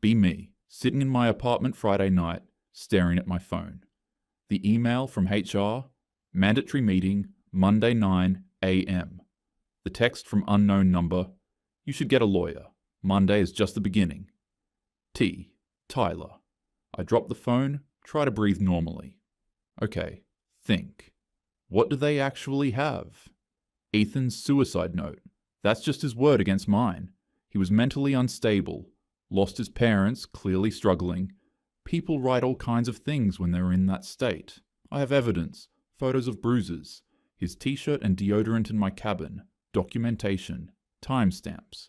Be me, sitting in my apartment Friday night, staring at my phone. The email from HR, mandatory meeting, Monday 9 a.m. The text from unknown number, you should get a lawyer. Monday is just the beginning. T. Tyler. I drop the phone, try to breathe normally. Okay, think. What do they actually have? Ethan's suicide note. That's just his word against mine. He was mentally unstable, lost his parents, clearly struggling. People write all kinds of things when they're in that state. I have evidence, photos of bruises, his t-shirt and deodorant in my cabin, documentation, timestamps.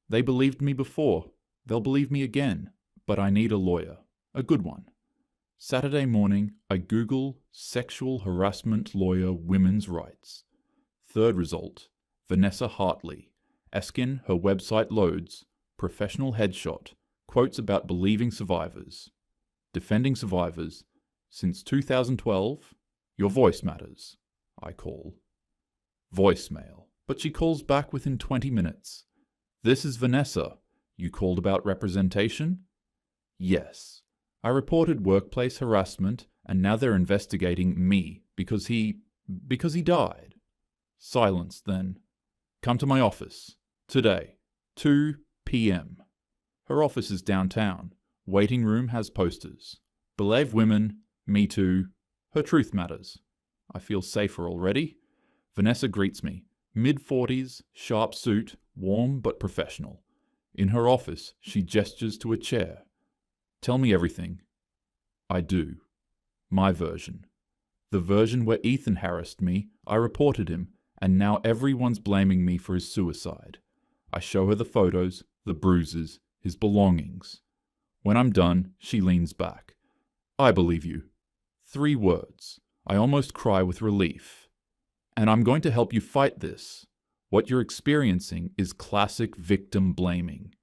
They believed me before. They'll believe me again. But I need a lawyer. A good one. Saturday morning, I Google sexual harassment lawyer women's rights. Third result, Vanessa Hartley. Asking her website loads, professional headshot, quotes about believing survivors. Defending survivors. Since 2012, your voice matters. I call. Voicemail. But she calls back within 20 minutes. This is Vanessa. You called about representation? Yes. I reported workplace harassment and now they're investigating me because he died. Silence then. Come to my office. Today. 2 p.m. Her office is downtown. Waiting room has posters. Believe women. Me too. Her truth matters. I feel safer already. Vanessa greets me. Mid-40s, sharp suit, warm but professional. In her office, she gestures to a chair. Tell me everything. I do. My version. The version where Ethan harassed me, I reported him, and now everyone's blaming me for his suicide. I show her the photos, the bruises, his belongings. When I'm done, she leans back. I believe you. 3 words. I almost cry with relief. And I'm going to help you fight this. What you're experiencing is classic victim blaming.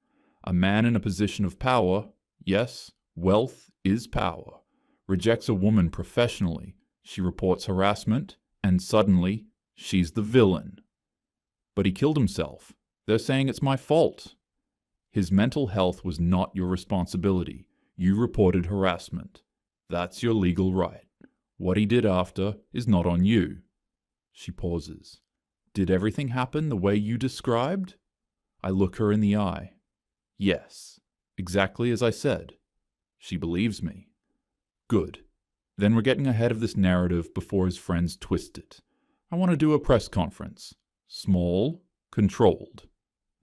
A man in a position of power, yes, wealth is power, rejects a woman professionally. She reports harassment, and suddenly, she's the villain. But he killed himself. They're saying it's my fault. His mental health was not your responsibility. You reported harassment. That's your legal right. What he did after is not on you. She pauses. Did everything happen the way you described? I look her in the eye. Yes, exactly as I said. She believes me. Good. Then we're getting ahead of this narrative before his friends twist it. I want to do a press conference. Small, controlled.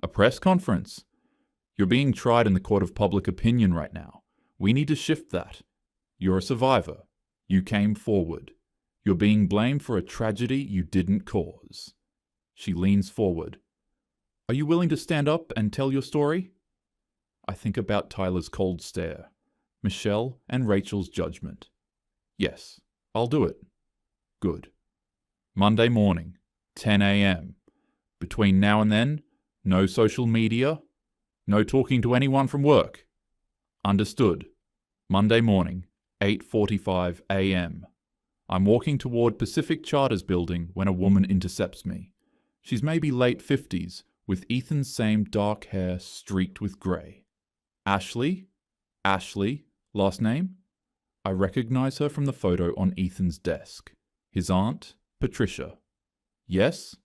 A press conference? You're being tried in the court of public opinion right now. We need to shift that. You're a survivor. You came forward. You're being blamed for a tragedy you didn't cause. She leans forward. Are you willing to stand up and tell your story? I think about Tyler's cold stare, Michelle and Rachel's judgment. Yes, I'll do it. Good. Monday morning, 10 a.m. Between now and then, no social media, no talking to anyone from work. Understood. Monday morning, 8:45 a.m. I'm walking toward Pacific Charters building when a woman intercepts me. She's maybe late 50s, with Ethan's same dark hair streaked with grey. Ashley? Ashley, last name? I recognize her from the photo on Ethan's desk. His aunt, Patricia. Yes?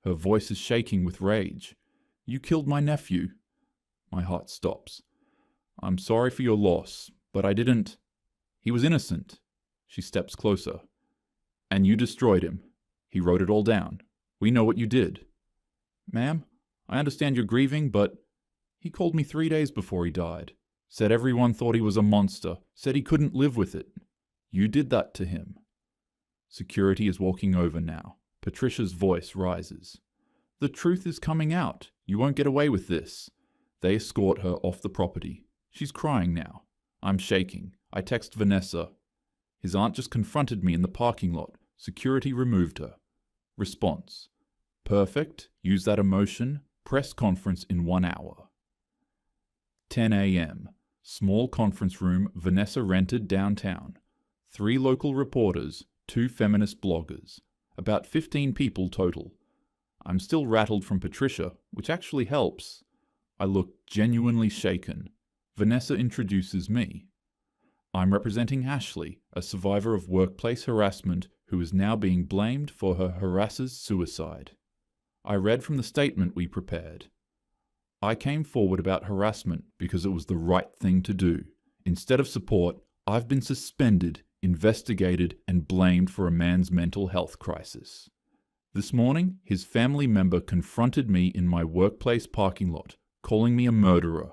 Her voice is shaking with rage. You killed my nephew. My heart stops. I'm sorry for your loss, but I didn't. He was innocent. She steps closer. And you destroyed him. He wrote it all down. We know what you did. Ma'am, I understand you're grieving, but he called me 3 days before he died. Said everyone thought he was a monster. Said he couldn't live with it. You did that to him. Security is walking over now. Patricia's voice rises. The truth is coming out. You won't get away with this. They escort her off the property. She's crying now. I'm shaking. I text Vanessa. His aunt just confronted me in the parking lot. Security removed her. Response. Perfect. Use that emotion. Press conference in 1 hour. 10 a.m. Small conference room Vanessa rented downtown. 3 local reporters, 2 feminist bloggers. About 15 people total. I'm still rattled from Patricia, which actually helps. I look genuinely shaken. Vanessa introduces me. I'm representing Ashley, a survivor of workplace harassment who is now being blamed for her harasser's suicide. I read from the statement we prepared. I came forward about harassment because it was the right thing to do. Instead of support, I've been suspended, investigated, and blamed for a man's mental health crisis. This morning, his family member confronted me in my workplace parking lot, calling me a murderer.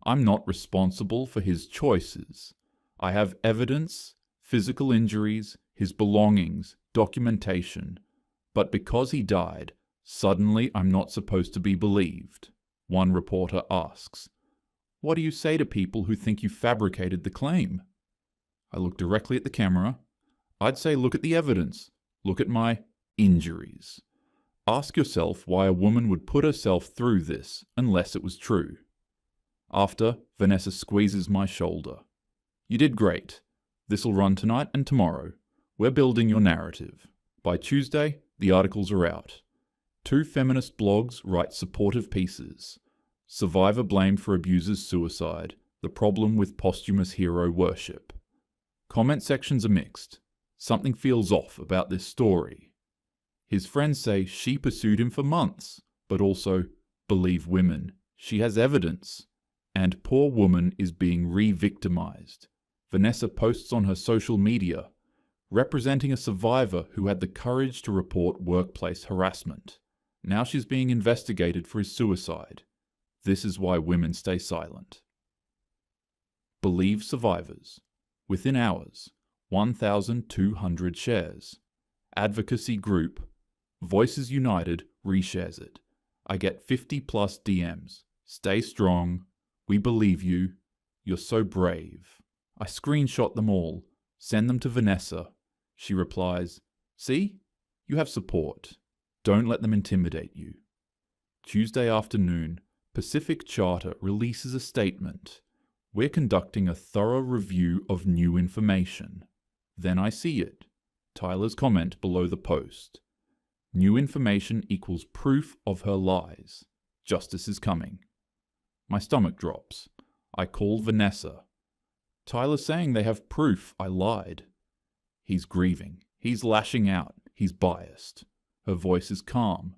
I'm not responsible for his choices. I have evidence, physical injuries, his belongings, documentation. But because he died, suddenly I'm not supposed to be believed. One reporter asks, "What do you say to people who think you fabricated the claim?" I look directly at the camera. I'd say look at the evidence. Look at my injuries. Ask yourself why a woman would put herself through this unless it was true. After, Vanessa squeezes my shoulder. You did great. This'll run tonight and tomorrow. We're building your narrative. By Tuesday, the articles are out. 2 feminist blogs write supportive pieces. Survivor blamed for abuser's suicide. The problem with posthumous hero worship. Comment sections are mixed. Something feels off about this story. His friends say she pursued him for months, but also, believe women, she has evidence. And poor woman is being re-victimized. Vanessa posts on her social media, representing a survivor who had the courage to report workplace harassment. Now she's being investigated for his suicide. This is why women stay silent. Believe survivors. Within hours, 1,200 shares. Advocacy group. Voices United reshares it. I get 50 plus DMs. Stay strong. We believe you. You're so brave. I screenshot them all. Send them to Vanessa. She replies, "See? You have support. Don't let them intimidate you." Tuesday afternoon, Pacific Charter releases a statement. We're conducting a thorough review of new information. Then I see it. Tyler's comment below the post. New information equals proof of her lies. Justice is coming. My stomach drops. I call Vanessa. Tyler's saying they have proof I lied. He's grieving. He's lashing out. He's biased. Her voice is calm.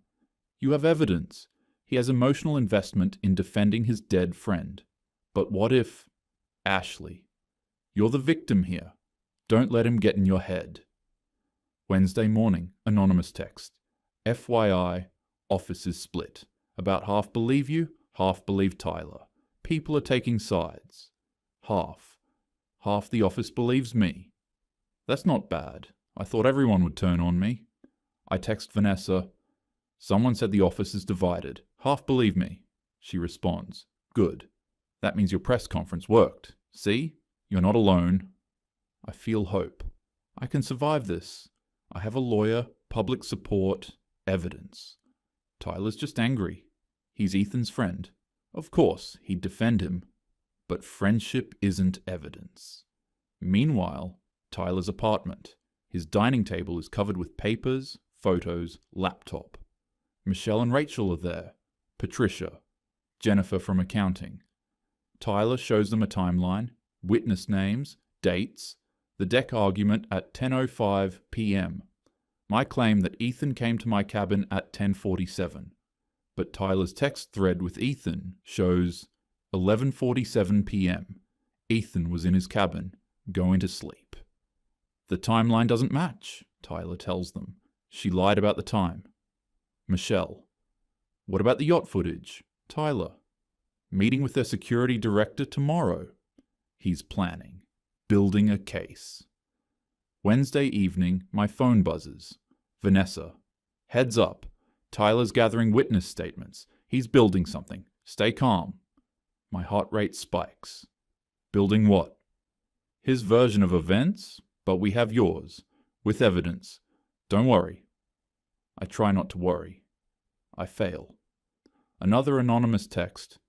You have evidence. He has emotional investment in defending his dead friend. But what if... Ashley. You're the victim here. Don't let him get in your head. Wednesday morning, anonymous text. FYI, office is split. About half believe you, half believe Tyler. People are taking sides. Half. Half the office believes me. That's not bad. I thought everyone would turn on me. I text Vanessa. Someone said the office is divided. Half believe me. She responds. Good. That means your press conference worked. See? You're not alone. I feel hope. I can survive this. I have a lawyer, public support, evidence. Tyler's just angry. He's Ethan's friend. Of course, he'd defend him. But friendship isn't evidence. Meanwhile, Tyler's apartment. His dining table is covered with papers, photos, laptop. Michelle and Rachel are there. Patricia. Jennifer from accounting. Tyler shows them a timeline, witness names, dates, the deck argument at 10:05 p.m. My claim that Ethan came to my cabin at 10:47. But Tyler's text thread with Ethan shows 11:47 p.m. Ethan was in his cabin, going to sleep. The timeline doesn't match, Tyler tells them. She lied about the time. Michelle. What about the yacht footage? Tyler. Meeting with their security director tomorrow. He's planning. Building a case. Wednesday evening, my phone buzzes. Vanessa. Heads up. Tyler's gathering witness statements. He's building something. Stay calm. My heart rate spikes. Building what? His version of events, but we have yours. With evidence. Don't worry. I try not to worry. I fail. Another anonymous text.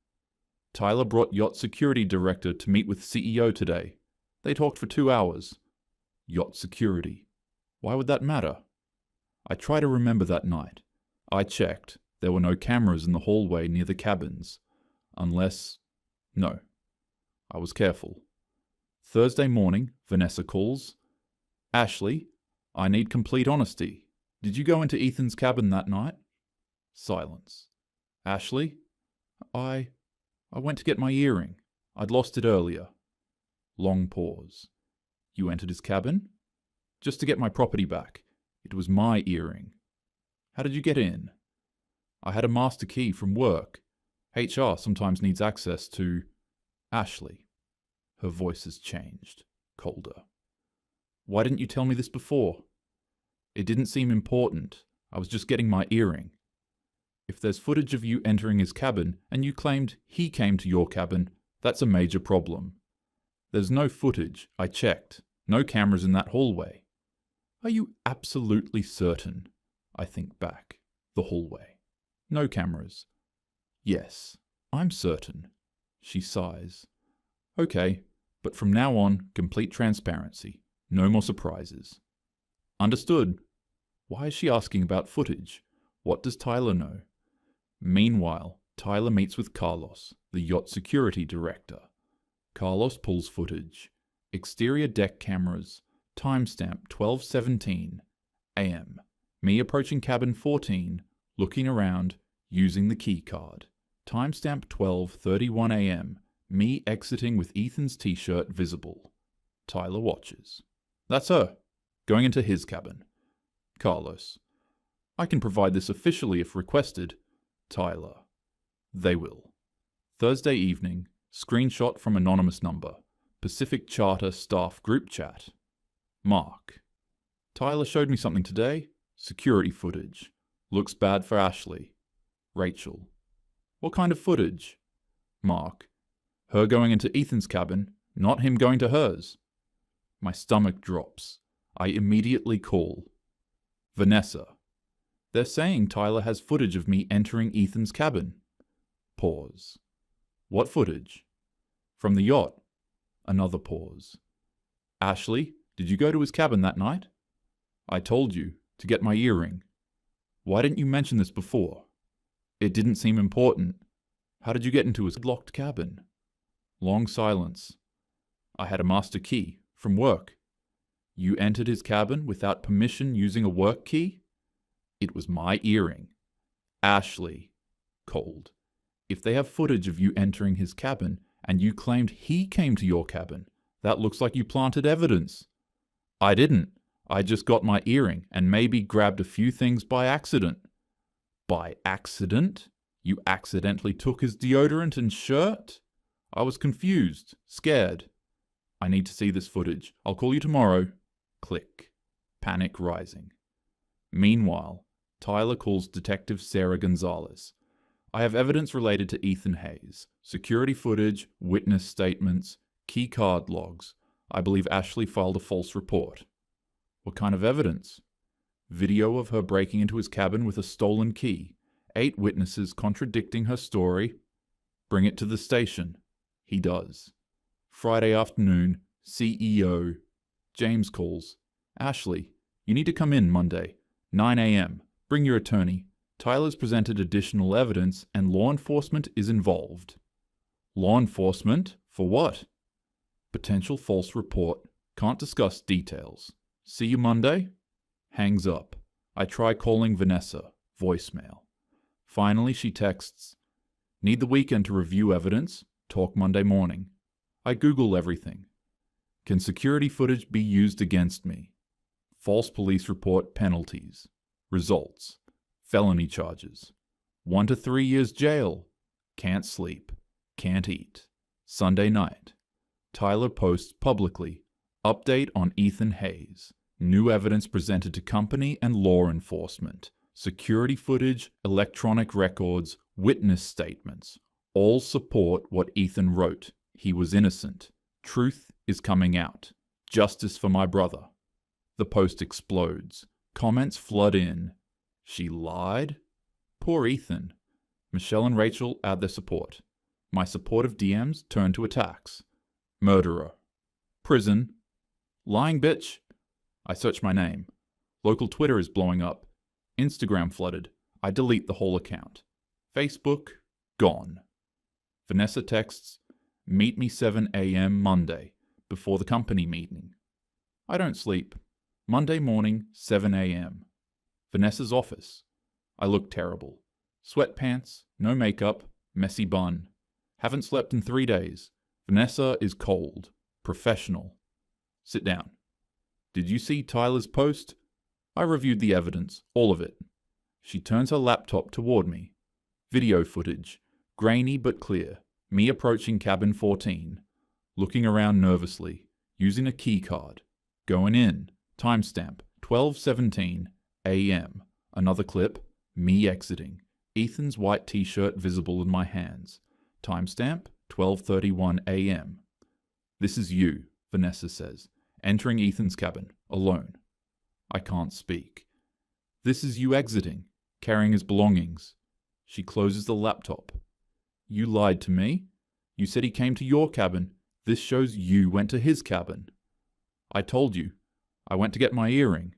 Tyler brought yacht security director to meet with CEO today. They talked for 2 hours. Yacht security. Why would that matter? I try to remember that night. I checked. There were no cameras in the hallway near the cabins. Unless... No. I was careful. Thursday morning, Vanessa calls. Ashley, I need complete honesty. Did you go into Ethan's cabin that night? Silence. Ashley, I went to get my earring. I'd lost it earlier. Long pause. You entered his cabin? Just to get my property back. It was my earring. How did you get in? I had a master key from work. HR sometimes needs access to... Ashley. Her voice has changed, colder. Why didn't you tell me this before? It didn't seem important. I was just getting my earring. If there's footage of you entering his cabin and you claimed he came to your cabin, that's a major problem. There's no footage. I checked. No cameras in that hallway. Are you absolutely certain? I think back. The hallway. No cameras. Yes, I'm certain. She sighs. Okay, but from now on, complete transparency. No more surprises. Understood. Why is she asking about footage? What does Tyler know? Meanwhile, Tyler meets with Carlos, the yacht security director. Carlos pulls footage. Exterior deck cameras. Timestamp 12:17 a.m. Me approaching cabin 14, looking around, using the key card. Timestamp 12:31 a.m. Me exiting with Ethan's t-shirt visible. Tyler watches. That's her. Going into his cabin. Carlos. I can provide this officially if requested. Tyler. They will. Thursday evening. Screenshot from anonymous number. Pacific Charter staff group chat. Mark. Tyler showed me something today. Security footage. Looks bad for Ashley. Rachel. What kind of footage? Mark. Her going into Ethan's cabin, not him going to hers. My stomach drops. I immediately call. Vanessa. They're saying Tyler has footage of me entering Ethan's cabin. Pause. What footage? From the yacht. Another pause. Ashley, did you go to his cabin that night? I told you, to get my earring. Why didn't you mention this before? It didn't seem important. How did you get into his locked cabin? Long silence. I had a master key, from work. You entered his cabin without permission using a work key? It was my earring. Ashley. Cold. If they have footage of you entering his cabin, and you claimed he came to your cabin, that looks like you planted evidence. I didn't. I just got my earring and maybe grabbed a few things by accident. By accident? You accidentally took his deodorant and shirt? I was confused, scared. I need to see this footage. I'll call you tomorrow. Click. Panic rising. Meanwhile, Tyler calls Detective Sarah Gonzalez. I have evidence related to Ethan Hayes. Security footage, witness statements, key card logs. I believe Ashley filed a false report. What kind of evidence? Video of her breaking into his cabin with a stolen key. 8 witnesses contradicting her story. Bring it to the station. He does. Friday afternoon, CEO. James calls. Ashley, you need to come in Monday, 9 a.m. Bring your attorney. Tyler's presented additional evidence and law enforcement is involved. Law enforcement? For what? Potential false report. Can't discuss details. See you Monday? Hangs up. I try calling Vanessa. Voicemail. Finally she texts. Need the weekend to review evidence. Talk Monday morning. I Google everything. Can security footage be used against me? False police report penalties. Results. Felony charges. 1 to 3 years jail. Can't sleep. Can't eat. Sunday night. Tyler posts publicly. Update on Ethan Hayes. New evidence presented to company and law enforcement. Security footage, electronic records, witness statements. All support what Ethan wrote. He was innocent. Truth is coming out. Justice for my brother. The post explodes. Comments flood in. She lied? Poor Ethan. Michelle and Rachel add their support. My supportive DMs turn to attacks. Murderer. Prison. Lying bitch. I search my name. Local Twitter is blowing up. Instagram flooded. I delete the whole account. Facebook. Gone. Vanessa texts. Meet me 7 a.m. Monday, before the company meeting. I don't sleep. Monday morning, 7 a.m. Vanessa's office. I look terrible. Sweatpants, no makeup, messy bun. Haven't slept in 3 days. Vanessa is cold. Professional. Sit down. Did you see Tyler's post? I reviewed the evidence, all of it. She turns her laptop toward me. Video footage, grainy but clear. Me approaching cabin 14, looking around nervously, using a key card. Going in. Timestamp, 12:17 a.m. Another clip, me exiting. Ethan's white t-shirt visible in my hands. Timestamp, 12:31 a.m. This is you, Vanessa says, entering Ethan's cabin, alone. I can't speak. This is you exiting, carrying his belongings. She closes the laptop. You lied to me. You said he came to your cabin. This shows you went to his cabin. I told you. I went to get my earring.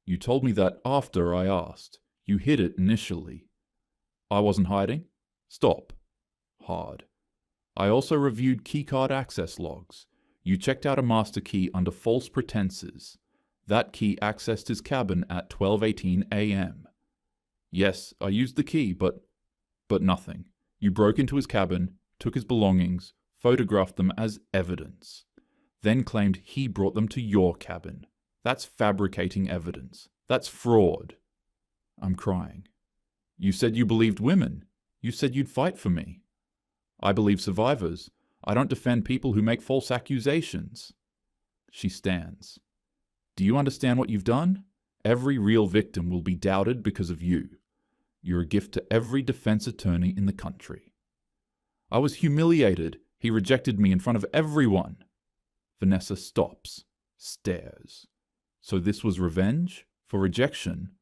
You told me that after I asked. You hid it initially. I wasn't hiding. Stop. Hard. I also reviewed keycard access logs. You checked out a master key under false pretenses. That key accessed his cabin at 12:18 a.m. Yes, I used the key, but nothing. You broke into his cabin, took his belongings, photographed them as evidence, then claimed he brought them to your cabin. That's fabricating evidence. That's fraud. I'm crying. You said you believed women. You said you'd fight for me. I believe survivors. I don't defend people who make false accusations. She stands. Do you understand what you've done? Every real victim will be doubted because of you. You're a gift to every defense attorney in the country. I was humiliated. He rejected me in front of everyone. Vanessa stops, stares. So this was revenge? For rejection?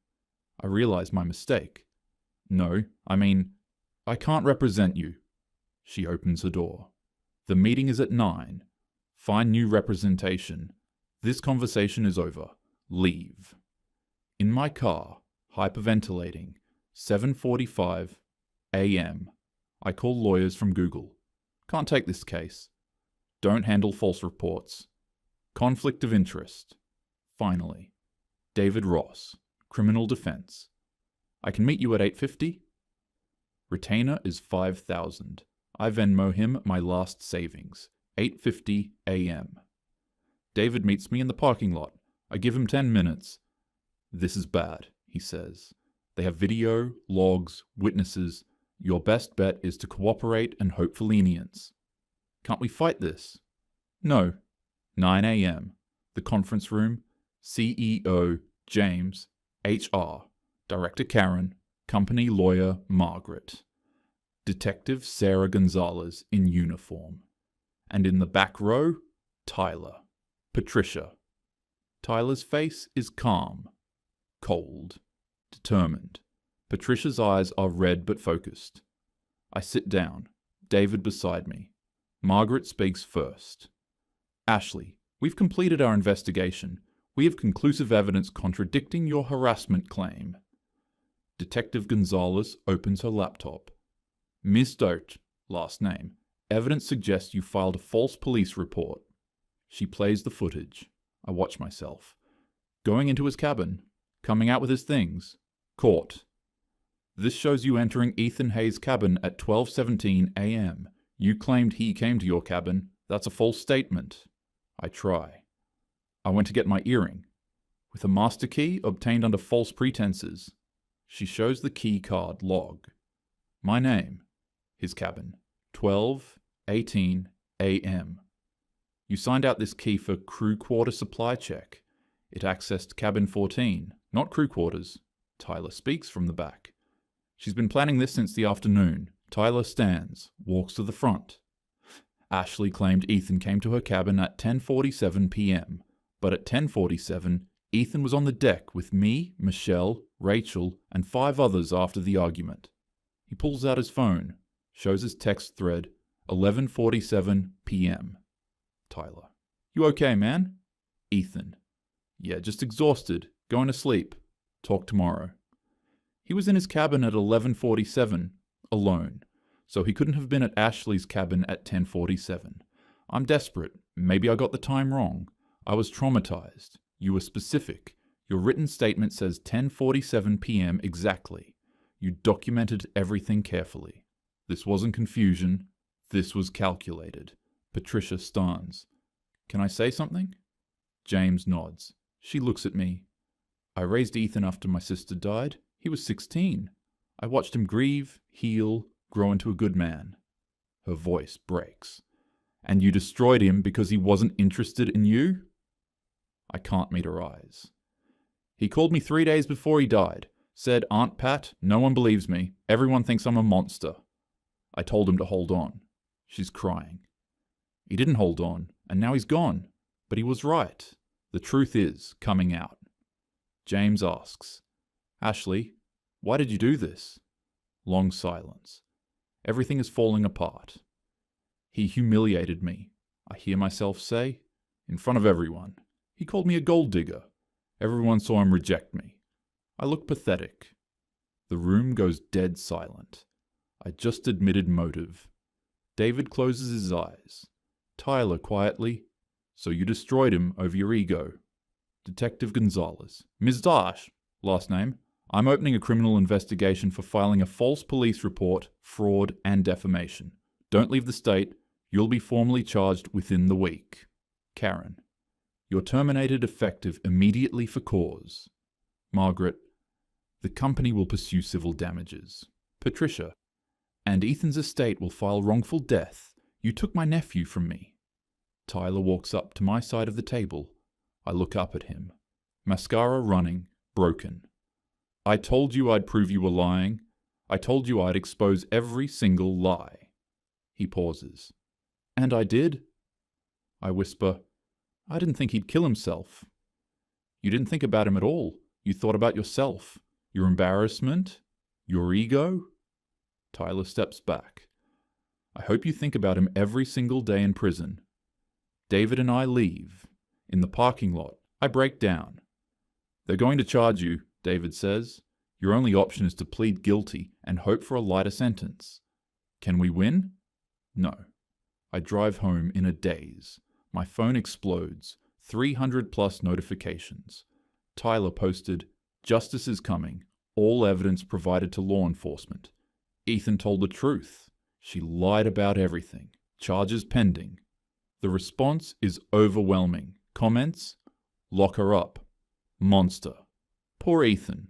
I realize my mistake. No, I can't represent you. She opens the door. The meeting is at 9. Find new representation. This conversation is over. Leave. In my car, hyperventilating, 7:45 a.m. I call lawyers from Google. Can't take this case. Don't handle false reports. Conflict of interest. Finally. David Ross, criminal defense. I can meet you at 8:50. Retainer is $5,000. I Venmo him my last savings. 8:50 a.m. David meets me in the parking lot. I give him 10 minutes. This is bad, he says. They have video, logs, witnesses. Your best bet is to cooperate and hope for lenience. Can't we fight this? No. 9 a.m. The conference room. CEO James. HR. Director Karen. Company lawyer Margaret. Detective Sarah Gonzalez in uniform. And in the back row, Tyler. Patricia. Tyler's face is calm. Cold. Determined. Patricia's eyes are red but focused. I sit down, David beside me. Margaret speaks first. Ashley, we've completed our investigation. We have conclusive evidence contradicting your harassment claim. Detective Gonzalez opens her laptop. Ms. Dote, last name. Evidence suggests you filed a false police report. She plays the footage. I watch myself. Going into his cabin. Coming out with his things. Caught. This shows you entering Ethan Hayes' cabin at 12:17 a.m. You claimed he came to your cabin. That's a false statement. I try. I went to get my earring. With a master key obtained under false pretenses. She shows the key card log. My name. His cabin. 12:18 a.m. You signed out this key for crew quarter supply check. It accessed cabin 14, not crew quarters. Tyler speaks from the back. She's been planning this since the afternoon. Tyler stands, walks to the front. Ashley claimed Ethan came to her cabin at 10:47 p.m., but at 10:47, Ethan was on the deck with me, Michelle, Rachel, and 5 others after the argument. He pulls out his phone, shows his text thread, 11:47 p.m. Tyler. You okay, man? Ethan. Yeah, just exhausted. Going to sleep. Talk tomorrow. He was in his cabin at 11:47, alone. So he couldn't have been at Ashley's cabin at 10:47. I'm desperate. Maybe I got the time wrong. I was traumatized. You were specific. Your written statement says 10:47 p.m. exactly. You documented everything carefully. This wasn't confusion. This was calculated. Patricia Starnes. Can I say something? James nods. She looks at me. I raised Ethan after my sister died. He was 16. I watched him grieve, heal, grow into a good man. Her voice breaks. And you destroyed him because he wasn't interested in you? I can't meet her eyes. He called me 3 days before he died. Said, Aunt Pat, no one believes me. Everyone thinks I'm a monster. I told him to hold on. She's crying. He didn't hold on, and now he's gone. But he was right. The truth is coming out. James asks, Ashley, why did you do this? Long silence. Everything is falling apart. He humiliated me, I hear myself say, in front of everyone. He called me a gold digger. Everyone saw him reject me. I look pathetic. The room goes dead silent. I just admitted motive. David closes his eyes. Tyler quietly, so you destroyed him over your ego. Detective Gonzalez. Ms. Dash, last name. I'm opening a criminal investigation for filing a false police report, fraud, and defamation. Don't leave the state. You'll be formally charged within the week. Karen. You're terminated effective immediately for cause. Margaret. The company will pursue civil damages. Patricia. And Ethan's estate will file wrongful death. You took my nephew from me. Tyler walks up to my side of the table. I look up at him. Mascara running, broken. I told you I'd prove you were lying. I told you I'd expose every single lie. He pauses. And I did? I whisper, I didn't think he'd kill himself. You didn't think about him at all. You thought about yourself, your embarrassment, your ego. Tyler steps back. I hope you think about him every single day in prison. David and I leave. In the parking lot, I break down. They're going to charge you, David says. Your only option is to plead guilty and hope for a lighter sentence. Can we win? No. I drive home in a daze. My phone explodes. 300 plus notifications. Tyler posted, Justice is coming. All evidence provided to law enforcement. Ethan told the truth. She lied about everything. Charges pending. The response is overwhelming. Comments? Lock her up. Monster. Poor Ethan.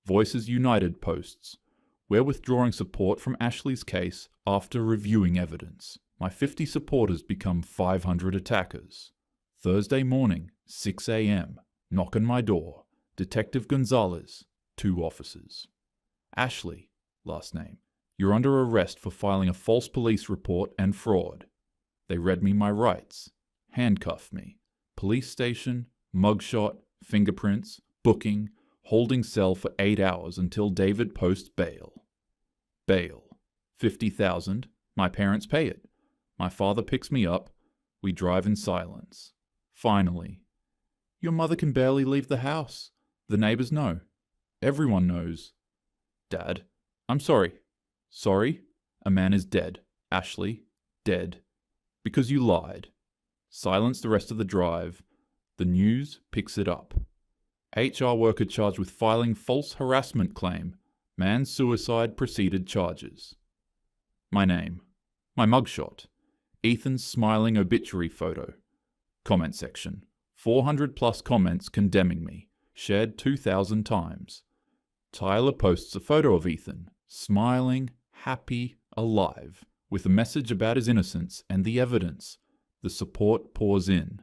Voices United posts. We're withdrawing support from Ashley's case after reviewing evidence. My 50 supporters become 500 attackers. Thursday morning, 6 a.m. Knock on my door. Detective Gonzalez, 2 officers. Ashley, last name. You're under arrest for filing a false police report and fraud. They read me my rights. Handcuffed me. Police station, mugshot, fingerprints, booking, holding cell for 8 hours until David posts bail. Bail. $50,000. My parents pay it. My father picks me up. We drive in silence. Finally. Your mother can barely leave the house. The neighbors know. Everyone knows. Dad, I'm sorry. Sorry? A man is dead. Ashley, dead. Because you lied. Silence the rest of the drive. The news picks it up. HR worker charged with filing false harassment claim. Man's suicide preceded charges. My name. My mugshot. Ethan's smiling obituary photo. Comment section. 400 plus comments condemning me. Shared 2,000 times. Tyler posts a photo of Ethan, smiling, happy, alive, with a message about his innocence and the evidence. The support pours in.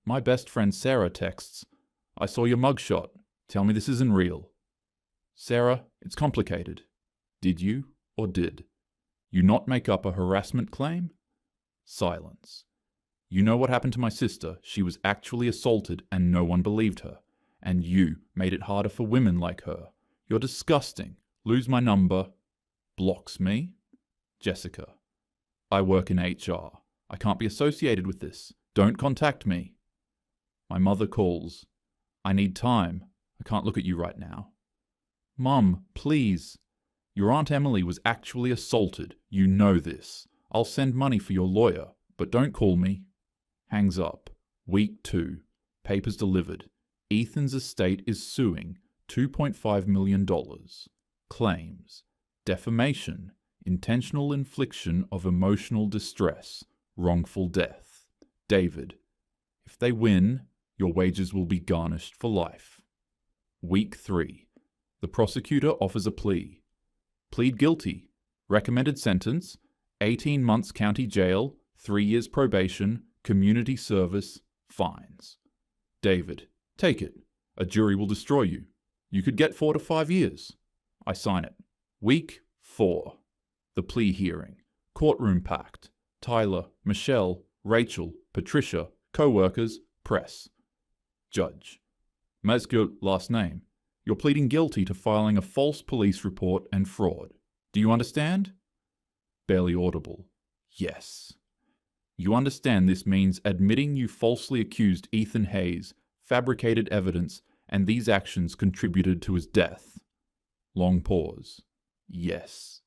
My best friend Sarah texts, I saw your mugshot. Tell me this isn't real. Sarah, it's complicated. Did you or did you not make up a harassment claim? Silence. You know what happened to my sister. She was actually assaulted and no one believed her. And you made it harder for women like her. You're disgusting. Lose my number. Blocks me. Jessica. I work in HR. I can't be associated with this. Don't contact me. My mother calls. I need time. I can't look at you right now. Mum, please. Your Aunt Emily was actually assaulted. You know this. I'll send money for your lawyer, but don't call me. Hangs up. Week 2. Papers delivered. Ethan's estate is suing $2.5 million. Claims: defamation, intentional infliction of emotional distress, wrongful death. David: if they win, your wages will be garnished for life. Week 3. The prosecutor offers a plea. Plead guilty. Recommended sentence: 18 months county jail, 3 years probation, community service, fines. David: take it. A jury will destroy you. You could get 4 to 5 years. I sign it. Week 4. The plea hearing. Courtroom packed. Tyler, Michelle, Rachel, Patricia, co-workers, press. Judge: Ma's your last name. You're pleading guilty to filing a false police report and fraud. Do you understand? Barely audible. Yes. You understand this means admitting you falsely accused Ethan Hayes, fabricated evidence, and these actions contributed to his death. Long pause. Yes.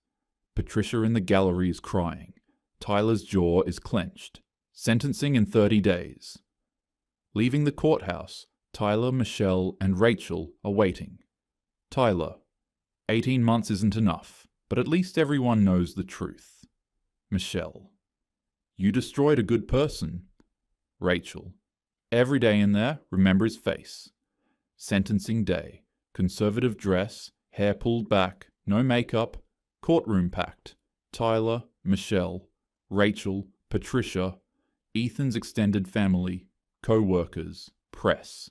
Patricia in the gallery is crying. Tyler's jaw is clenched. Sentencing in 30 days. Leaving the courthouse, Tyler, Michelle, and Rachel are waiting. Tyler: 18 months isn't enough, but at least everyone knows the truth. Michelle: you destroyed a good person. Rachel: every day in there, remember his face. Sentencing day. Conservative dress, hair pulled back, no makeup, courtroom packed. Tyler, Michelle, Rachel, Patricia, Ethan's extended family, co-workers, press.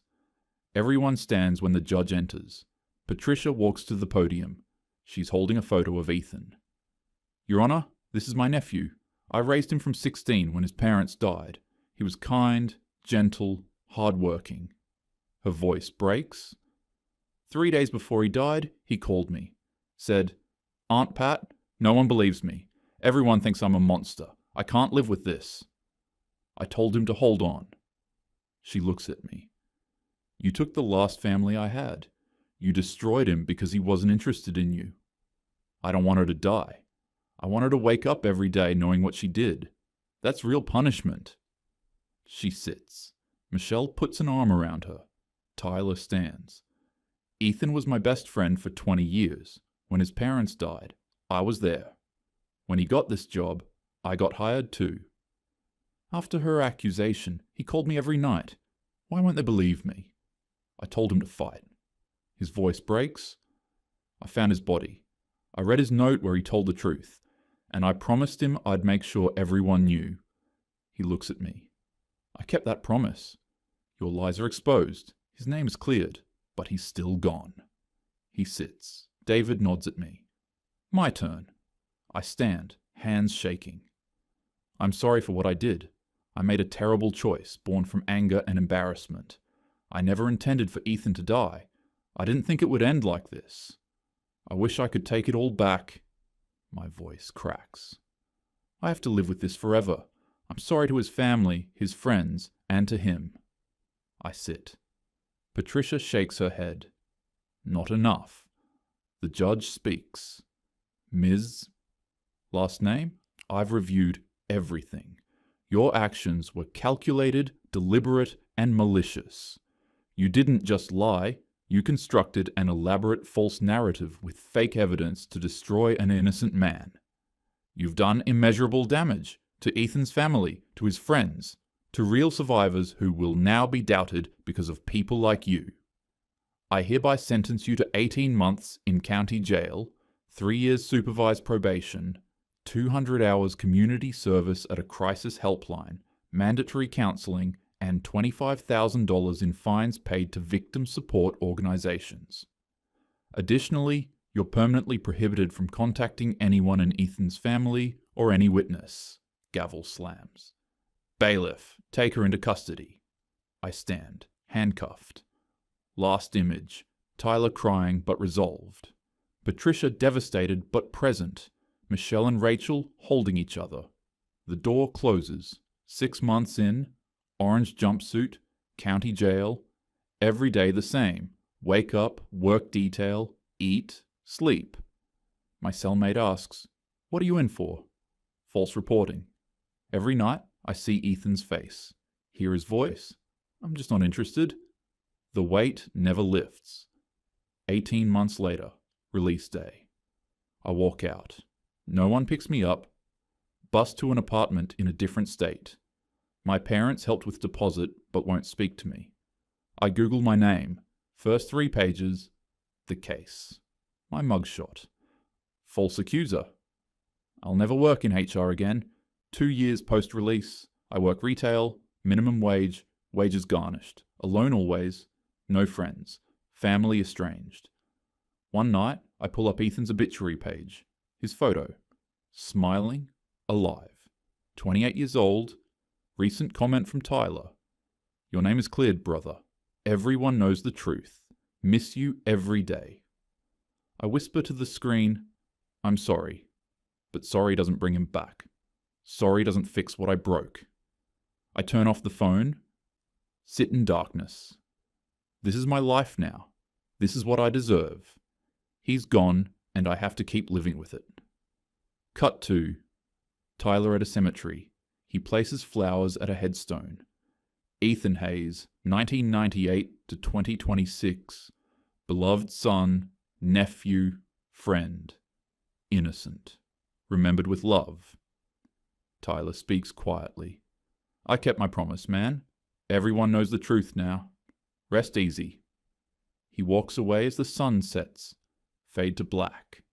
Everyone stands when the judge enters. Patricia walks to the podium. She's holding a photo of Ethan. Your Honor, this is my nephew. I raised him from 16 when his parents died. He was kind, gentle, hard-working. Her voice breaks. 3 days before he died, he called me. Said, Aunt Pat, no one believes me. Everyone thinks I'm a monster. I can't live with this. I told him to hold on. She looks at me. You took the last family I had. You destroyed him because he wasn't interested in you. I don't want her to die. I want her to wake up every day knowing what she did. That's real punishment. She sits. Michelle puts an arm around her. Tyler stands. Ethan was my best friend for 20 years. When his parents died, I was there. When he got this job, I got hired too. After her accusation, he called me every night. Why won't they believe me? I told him to fight. His voice breaks. I found his body. I read his note where he told the truth, and I promised him I'd make sure everyone knew. He looks at me. I kept that promise. Your lies are exposed. His name is cleared, but he's still gone. He sits. David nods at me. My turn. I stand, hands shaking. I'm sorry for what I did. I made a terrible choice, born from anger and embarrassment. I never intended for Ethan to die. I didn't think it would end like this. I wish I could take it all back. My voice cracks. I have to live with this forever. I'm sorry to his family, his friends, and to him. I sit. Patricia shakes her head. Not enough. The judge speaks. Ms. Last name? I've reviewed everything. Your actions were calculated, deliberate, and malicious. You didn't just lie, you constructed an elaborate false narrative with fake evidence to destroy an innocent man. You've done immeasurable damage to Ethan's family, to his friends, to real survivors who will now be doubted because of people like you. I hereby sentence you to 18 months in county jail, 3 years supervised probation, 200 hours community service at a crisis helpline, mandatory counseling, and $25,000 in fines paid to victim support organizations. Additionally, you're permanently prohibited from contacting anyone in Ethan's family or any witness. Gavel slams. Bailiff, take her into custody. I stand, handcuffed. Last image. Tyler crying but resolved. Patricia devastated but present. Michelle and Rachel holding each other. The door closes. 6 months in. Orange jumpsuit. County jail. Every day the same. Wake up, work detail, eat, sleep. My cellmate asks, "What are you in for?" False reporting. Every night, I see Ethan's face, hear his voice. I'm just not interested. The weight never lifts. 18 months later, release day. I walk out. No one picks me up. Bus to an apartment in a different state. My parents helped with deposit but won't speak to me. I Google my name. First 3 pages, the case. My mugshot. False accuser. I'll never work in HR again. 2 years post-release. I work retail, minimum wage, wages garnished. Alone always, no friends. Family estranged. One night, I pull up Ethan's obituary page. His photo. Smiling, alive. 28 years old. Recent comment from Tyler. Your name is cleared, brother. Everyone knows the truth. Miss you every day. I whisper to the screen, I'm sorry. But sorry doesn't bring him back. Sorry doesn't fix what I broke. I turn off the phone. Sit in darkness. This is my life now. This is what I deserve. He's gone, and I have to keep living with it. Cut to Tyler at a cemetery. He places flowers at a headstone. Ethan Hayes, 1998 to 2026. Beloved son, nephew, friend. Innocent. Remembered with love. Tyler speaks quietly. I kept my promise, man. Everyone knows the truth now. Rest easy. He walks away as the sun sets. Fade to black.